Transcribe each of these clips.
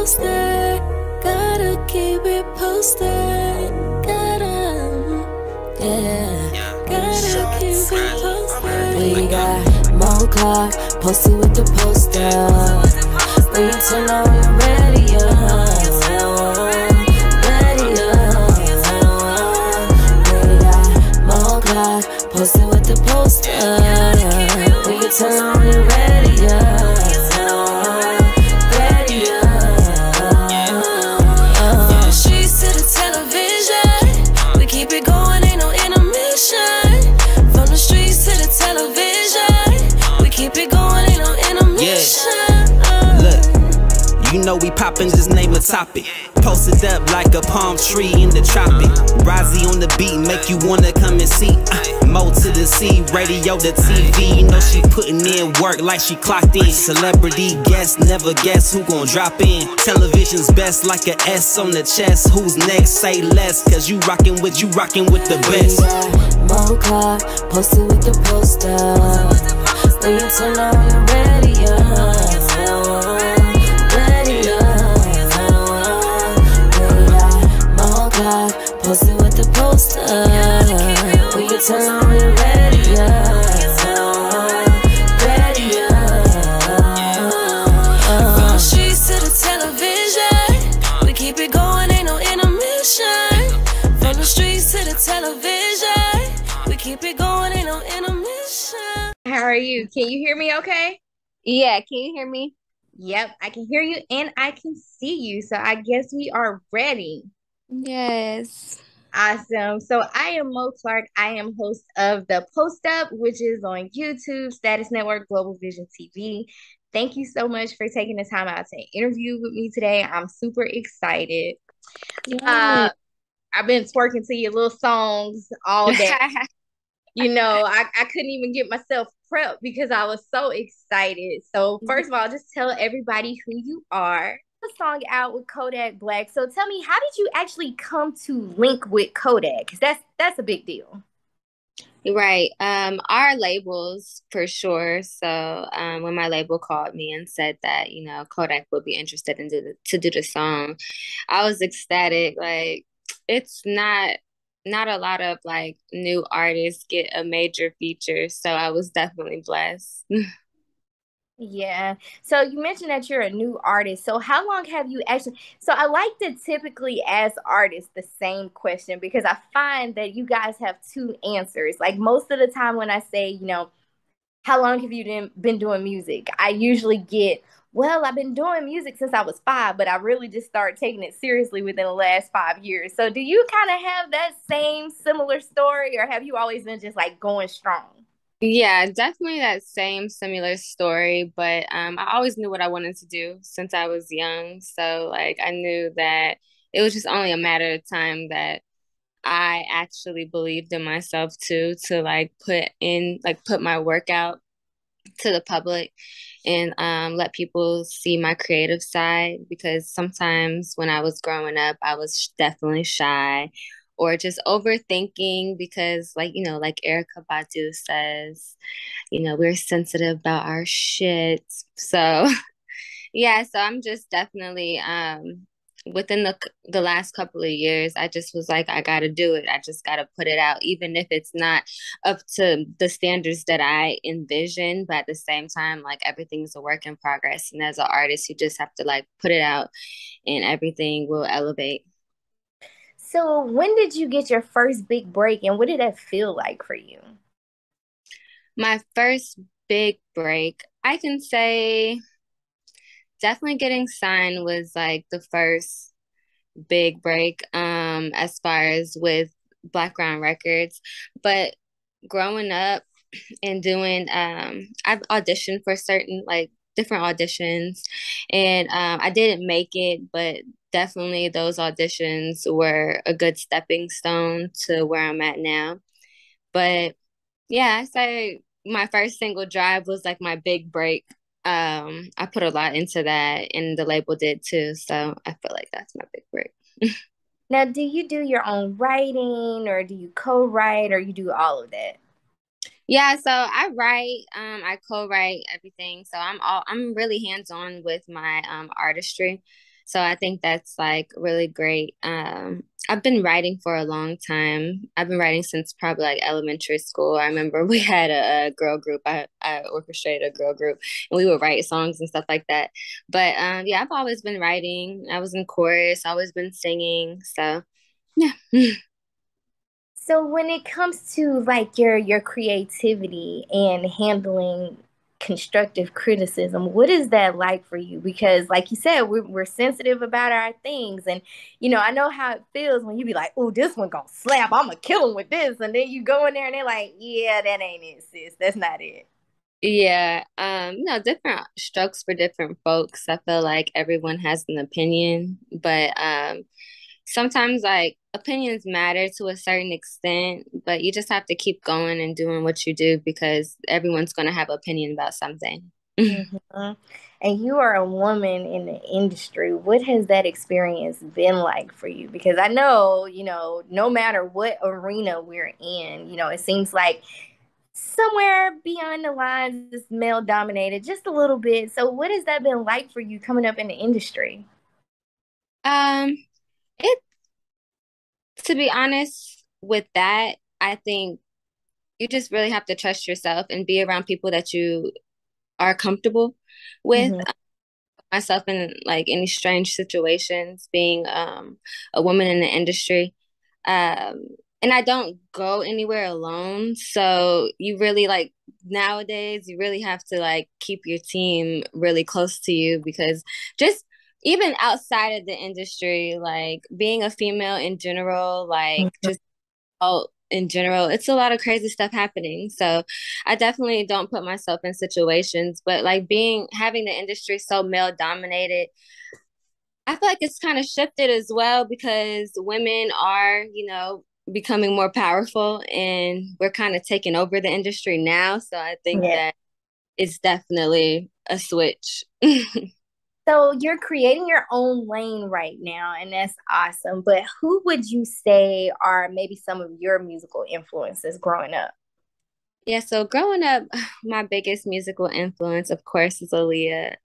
posted. Gotta keep it posted. Gotta keep it posted. We got more clock posted with the poster. When you turn on your radio, we got more clock posted with the poster. When you turn on your radio. You know we poppin', just name a topic. Posted up like a palm tree in the tropic. Rozzy on the beat, make you wanna come and see. Mo to the C, radio to TV. You know she putting in work like she clocked in. Celebrity guest, never guess who gon' drop in. Television's best like a S on the chest. Who's next? Say less, cause you rockin' with the best. Mo clock posted with the poster. When you turn on your radio. Posted with the poster. When you turn on your radio. From the streets to the television, we keep it going, ain't no intermission. From the streets to the television, we keep it going, ain't no intermission. How are you? Can you hear me okay? Yeah, can you hear me? Yep, I can hear you and I can see you. So I guess we are ready. Yes. Awesome. So I am Mo Clark. I am host of DaPostUp, which is on YouTube, Status Network, Global Vision TV. Thank you so much for taking the time out to interview with me today. I'm super excited. Yeah. I've been twerking to your little songs all day. You know, I couldn't even get myself prepped because I was so excited. So first of all, just tell everybody who you are. The song out with Kodak Black. So tell me, how did you actually come to link with Kodak? Because that's a big deal. Right. Our labels for sure. So when my label called me and said that, you know, Kodak would be interested in to do the song, I was ecstatic. Like, it's not a lot of like new artists get a major feature. So I was definitely blessed. Yeah. So you mentioned that you're a new artist. So how long have you actually, so I like to typically ask artists the same question because I find that you guys have two answers. Like most of the time when I say, you know, how long have you been doing music? I usually get, well, I've been doing music since I was 5, but I really just started taking it seriously within the last 5 years. So do you kind of have that same similar story, or have you always been just like going strong? Yeah, definitely that same similar story, but I always knew what I wanted to do since I was young. So like I knew that it was just only a matter of time that I actually believed in myself too, to like put my work out to the public and let people see my creative side, because sometimes when I was growing up, I was definitely shy or just overthinking because like, you know, like Erykah Badu says, you know, we're sensitive about our shit. So yeah, so I'm just definitely within the last couple of years, I just was like, I gotta do it. I just gotta put it out, even if it's not up to the standards that I envision. But at the same time, like everything's a work in progress. And as an artist, you just have to like put it out and everything will elevate. So when did you get your first big break and what did that feel like for you? My first big break, I can say definitely getting signed was like the first big break as far as with Blackground Records. But growing up and doing I've auditioned for certain like different auditions and I didn't make it, but definitely those auditions were a good stepping stone to where I'm at now. But yeah, I say my first single Drive was like my big break. I put a lot into that and the label did too. So I feel like that's my big break. Now, do you do your own writing or do you co-write or you do all of that? Yeah, so I write, I co-write everything. So I'm really hands-on with my artistry. So I think that's like really great. I've been writing for a long time. I've been writing since probably like elementary school. I remember we had a girl group. I orchestrated a girl group and we would write songs and stuff like that. But yeah, I've always been writing. I was in chorus, always been singing. So yeah. So when it comes to like your creativity and handling constructive criticism, what is that like for you? Because like you said, we're sensitive about our things, and I know how it feels when you be like, "Oh, this one gonna slap. I'm gonna kill him with this," and then you go in there and they're like, "Yeah, that ain't it, sis. That's not it." Yeah, different strokes for different folks. I feel like everyone has an opinion, but sometimes like opinions matter to a certain extent, but you just have to keep going and doing what you do because everyone's going to have opinion about something. Hmm. And you are a woman in the industry. What has that experience been like for you? Because I know, no matter what arena we're in, it seems like somewhere beyond the lines is male dominated just a little bit. So what has that been like for you coming up in the industry? Um, it to be honest with that, I think you just really have to trust yourself and be around people that you are comfortable with. Hmm. Myself in like any strange situations, being a woman in the industry. Um, and I don't go anywhere alone. So you really like nowadays, you really have to like keep your team really close to you because just even outside of the industry, like being a female in general, like just all in general, it's a lot of crazy stuff happening. So I definitely don't put myself in situations, but like having the industry so male dominated, I feel like it's kind of shifted as well because women are, becoming more powerful and we're kind of taking over the industry now. So I think Yeah. that it's definitely a switch. So you're creating your own lane right now, and that's awesome. But who would you say are maybe some of your musical influences growing up? Yeah, so growing up, my biggest musical influence, of course, is Aaliyah.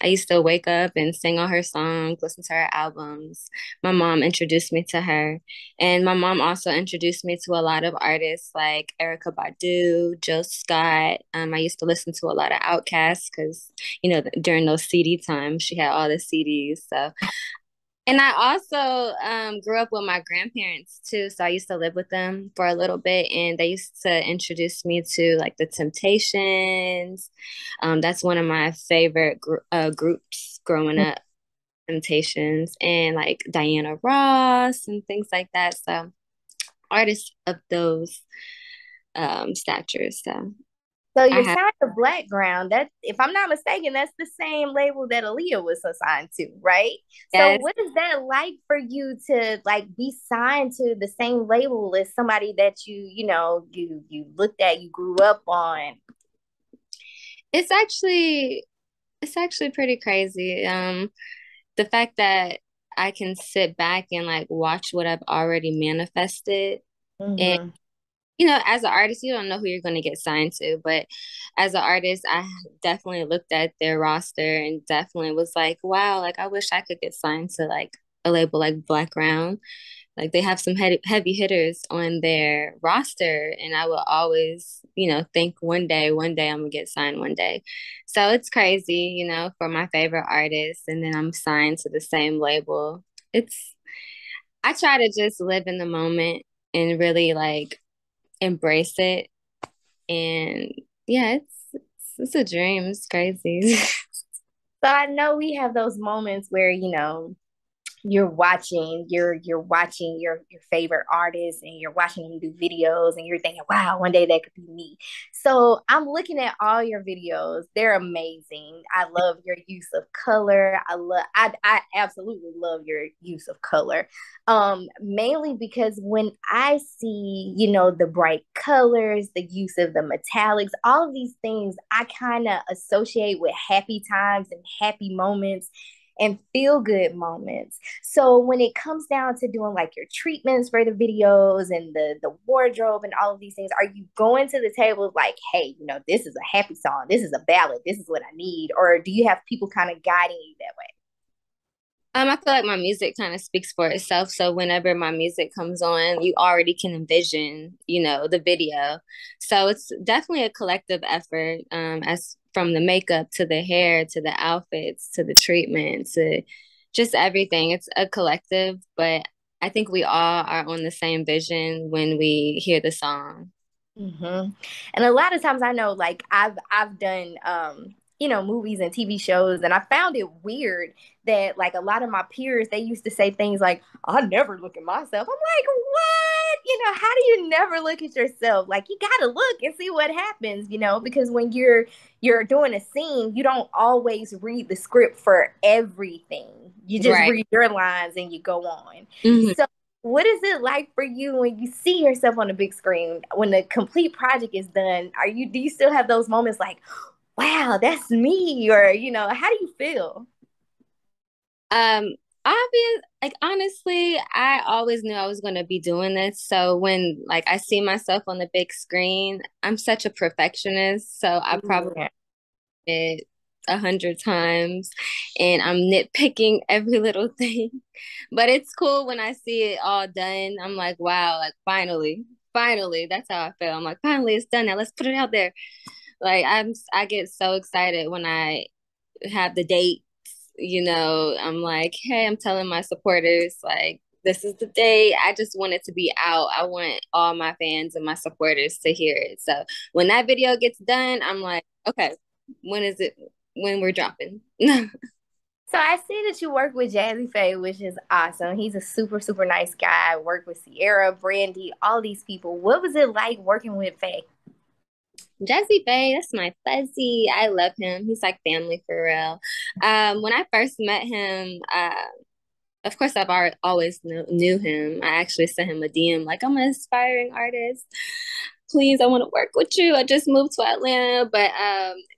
I used to wake up and sing all her songs, listen to her albums. My mom introduced me to her. And my mom also introduced me to a lot of artists like Erykah Badu, Jill Scott. I used to listen to a lot of Outkast because, during those CD times, she had all the CDs. So and I also grew up with my grandparents too. So I used to live with them for a little bit, and they used to introduce me to like the Temptations. That's one of my favorite groups growing up, Temptations, and like Diana Ross and things like that. So artists of those statures. So So I you're have, signed to Black Ground. That, if I'm not mistaken, that's the same label that Aaliyah was assigned to, right? So yes. what is that like for you to like be signed to the same label as somebody that you looked at, you grew up on? It's actually it's actually pretty crazy. The fact that I can sit back and like watch what I've already manifested. And, Hmm. as an artist, you don't know who you're going to get signed to. But as an artist, I definitely looked at their roster and definitely was like, wow, like I wish I could get signed to like a label like Black Round. Like they have some heavy hitters on their roster, and I will always, think one day I'm gonna get signed one day. So it's crazy, for my favorite artist, and then I'm signed to the same label. It's I try to just live in the moment and really like embrace it, and yeah, it's a dream. It's crazy. So I know we have those moments where, you're watching your favorite artists and you're watching them do videos and you're thinking, wow, one day that could be me. So I'm looking at all your videos. They're amazing. I love your use of color. I absolutely love your use of color. Mainly because when I see, the bright colors, the use of the metallics, all of these things I kind of associate with happy times and happy moments and feel good moments. So when it comes down to doing like your treatments for the videos and the wardrobe and all of these things, are you going to the table like, hey, this is a happy song, this is a ballad, this is what I need, or do you have people kind of guiding you that way? I feel like my music kind of speaks for itself. So whenever my music comes on, you already can envision, the video. So it's definitely a collective effort, as from the makeup to the hair to the outfits to the treatment to just everything. It's a collective, but I think we all are on the same vision when we hear the song. Hmm. And a lot of times I know, like I've done movies and TV shows, and I found it weird that like a lot of my peers, they used to say things like, I never look at myself. I'm like, what? How do you never look at yourself? Like, you gotta look and see what happens, because when you're doing a scene, you don't always read the script for everything. You just Right. read your lines and you go on. Mhm. So what is it like for you when you see yourself on the big screen, when the complete project is done? Do you still have those moments like, wow, that's me? Or, how do you feel? Um, like honestly, I always knew I was going to be doing this. So when like I see myself on the big screen, I'm such a perfectionist. So I Ooh, probably yeah. did 100 times and I'm nitpicking every little thing. But it's cool when I see it all done. I'm like, wow, like finally, that's how I feel. I'm like, finally it's done now. Let's put it out there. Like I get so excited when I have the date. I'm like, hey, I'm telling my supporters, like, this is the day. I just want it to be out. I want all my fans and my supporters to hear it. So when that video gets done, I'm like, okay, when is it? When we're dropping? So I see that you work with Jazze Pha, which is awesome. He's a super, super nice guy. Work with Sierra, Brandy, all these people. What was it like working with Pha? Jazze Pha, that's my fuzzy. I love him. He's like family for real. When I first met him, of course, always knew him. I actually sent him a DM like, I'm an aspiring artist. Please, I want to work with you. I just moved to Atlanta. But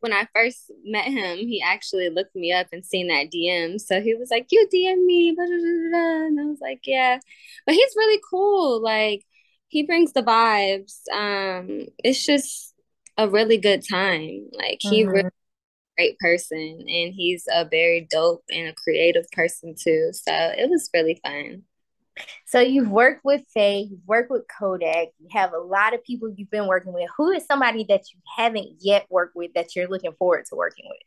when I first met him, he actually looked me up and seen that DM. So he was like, you DM me. Blah, blah, blah, blah. And I was like, yeah. But he's really cool. Like, he brings the vibes. It's just a really good time. Like, he really Mhm. great person and he's a very dope and a creative person too. So it was really fun. So you've worked with Faye, you've worked with Kodak, you have a lot of people you've been working with. Who is somebody that you haven't yet worked with that you're looking forward to working with?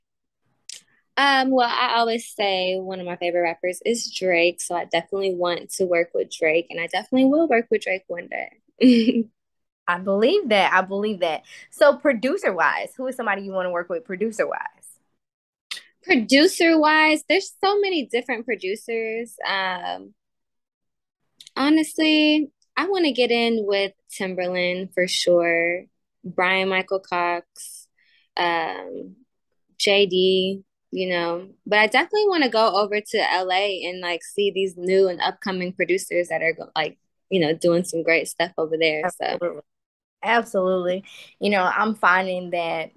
Well, I always say one of my favorite rappers is Drake, so I definitely want to work with Drake, and I definitely will work with Drake one day. I believe that. I believe that. So producer wise, who is somebody you want to work with producer wise? Producer wise, there's so many different producers. Honestly, I want to get in with Timberland for sure, Brian Michael Cox, um, JD, but I definitely want to go over to LA and like see these new and upcoming producers that are like, doing some great stuff over there. So Absolutely. Absolutely. I'm finding that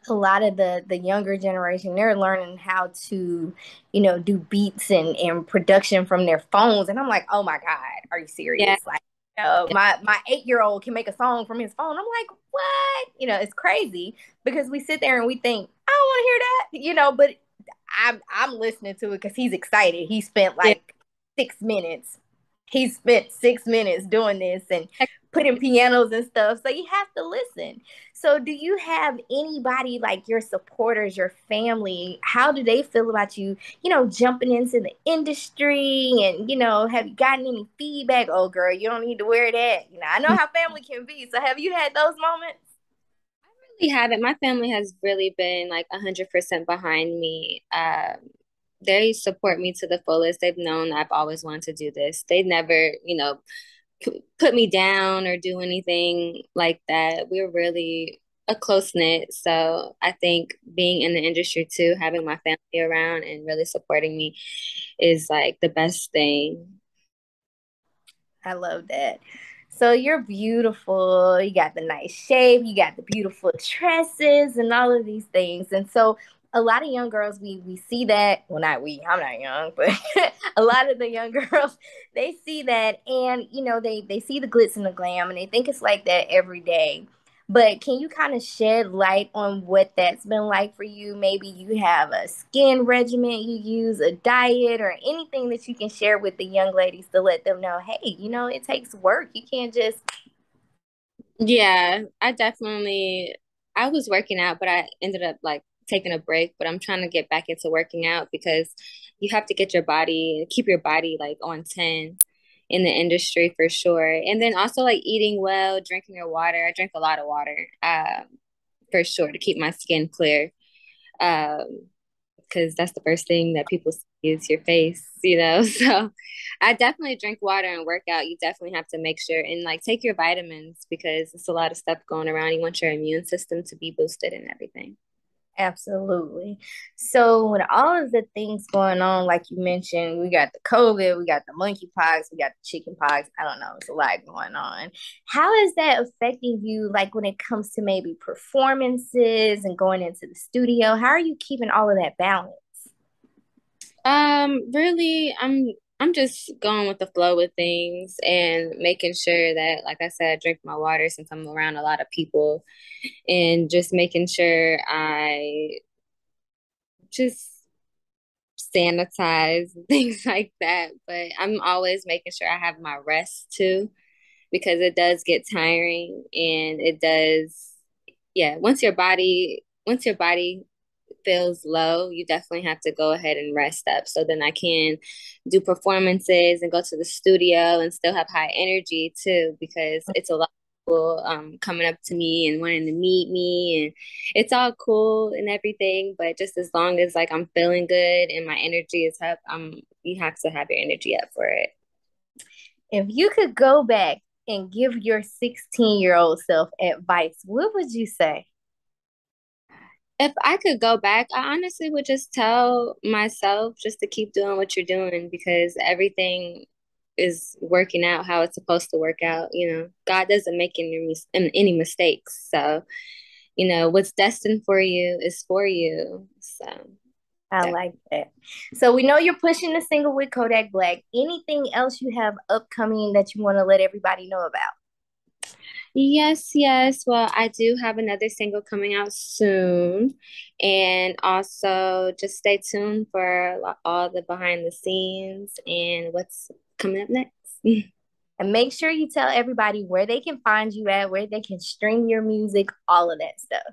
a lot of the younger generation, they're learning how to do beats and production from their phones, and I'm like, oh my god, are you yeah, serious? Like, my 8-year-old can make a song from his phone. I'm like, what? It's crazy because we sit there and we think, I don't want to hear that, but I'm listening to it because he's excited. yeah. He spent 6 minutes doing this and putting pianos and stuff, so you have to listen. So do you have anybody like your supporters, your family? How do they feel about you, jumping into the industry? And, have you gotten any feedback? Oh, girl, you don't need to wear that. I know how family can be. So have you had those moments? Really haven't. My family has really been like 100% behind me. They support me to the fullest. They've known I've always wanted to do this. They never, put me down or do anything like that. We're really a close knit. So I think being in the industry too, having my family around and really supporting me is like the best thing. I love that. So you're beautiful. You got the nice shape. You got the beautiful tresses and all of these things. And so a lot of young girls, we see that. Well, not we. I'm not young, but a lot of the young girls, they see that, and they see the glitz and the glam, and they think it's like that every day. But can you kind of shed light on what that's been like for you? Maybe you have a skin regimen you use, a diet, or anything that you can share with the young ladies to let them know, hey, it takes work. You can't just. Yeah, I was working out, but I ended up like taking a break, but I'm trying to get back into working out because you have to keep your body like on 10 in the industry for sure. And then also like eating well, drinking your water. I drink a lot of water, for sure to keep my skin clear. Um, because that's the first thing that people see is your face. So I definitely drink water and work out. You definitely have to make sure and like take your vitamins because it's a lot of stuff going around. You want your immune system to be boosted and everything. Absolutely. So, with all of the things going on, like you mentioned, we got the COVID, we got the monkeypox, we got the chickenpox. I don't know, it's a lot going on. How is that affecting you, like when it comes to maybe performances and going into the studio? How are you keeping all of that balance? Really, I'm just going with the flow with things and making sure that, like I said, I drink my water since I'm around a lot of people, and just making sure I just sanitize things like that. But I'm always making sure I have my rest too, because it does get tiring and it does, yeah, once your body feels low, you definitely have to go ahead and rest up. So then I can do performances and go to the studio and still have high energy too, because it's a lot of people coming up to me and wanting to meet me, and it's all cool and everything. But just as long as like I'm feeling good and my energy is up, you have to have your energy up for it. If you could go back and give your 16-year-old self advice, what would you say? If I could go back, I honestly would just tell myself just to keep doing what you're doing because everything is working out how it's supposed to work out. God doesn't make any mistakes. So, what's destined for you is for you. So, I that. like that. So we know you're pushing the single with Kodak Black. Anything else you have upcoming that you want to let everybody know about? Yes, yes. Well, I do have another single coming out soon. And also just stay tuned for all the behind the scenes and what's coming up next. And make sure you tell everybody where they can find you at, where they can stream your music, all of that stuff.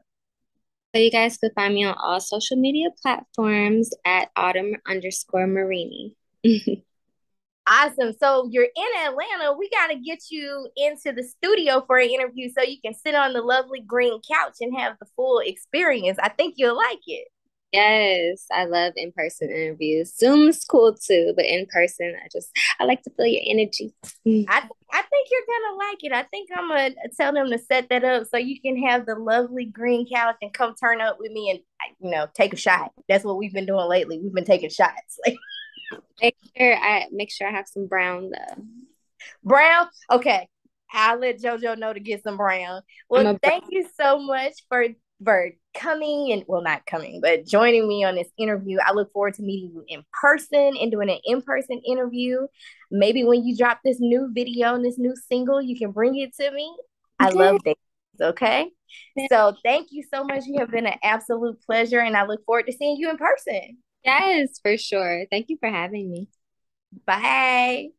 So you guys could find me on all social media platforms at Autumn_Marini. Awesome. So you're in Atlanta. We got to get you into the studio for an interview so you can sit on the lovely green couch and have the full experience. I think you'll like it. Yes, I love in-person interviews. Zoom's cool too, but in person, I like to feel your energy. I think you're gonna like it. I think I'm gonna tell them to set that up so you can have the lovely green couch and come turn up with me and take a shot. That's what we've been doing lately. We've been taking shots. Make sure I have some brown though. Brown? Okay. I'll let JoJo know to get some brown. I'm Well, a thank you so much for coming and, well, not coming, but joining me on this interview. I look forward to meeting you in person and doing an in-person interview. Maybe when you drop this new video and this new single, you can bring it to me. I love that. Okay. So thank you so much. You have been an absolute pleasure, and I look forward to seeing you in person. Yes, for sure. Thank you for having me. Bye.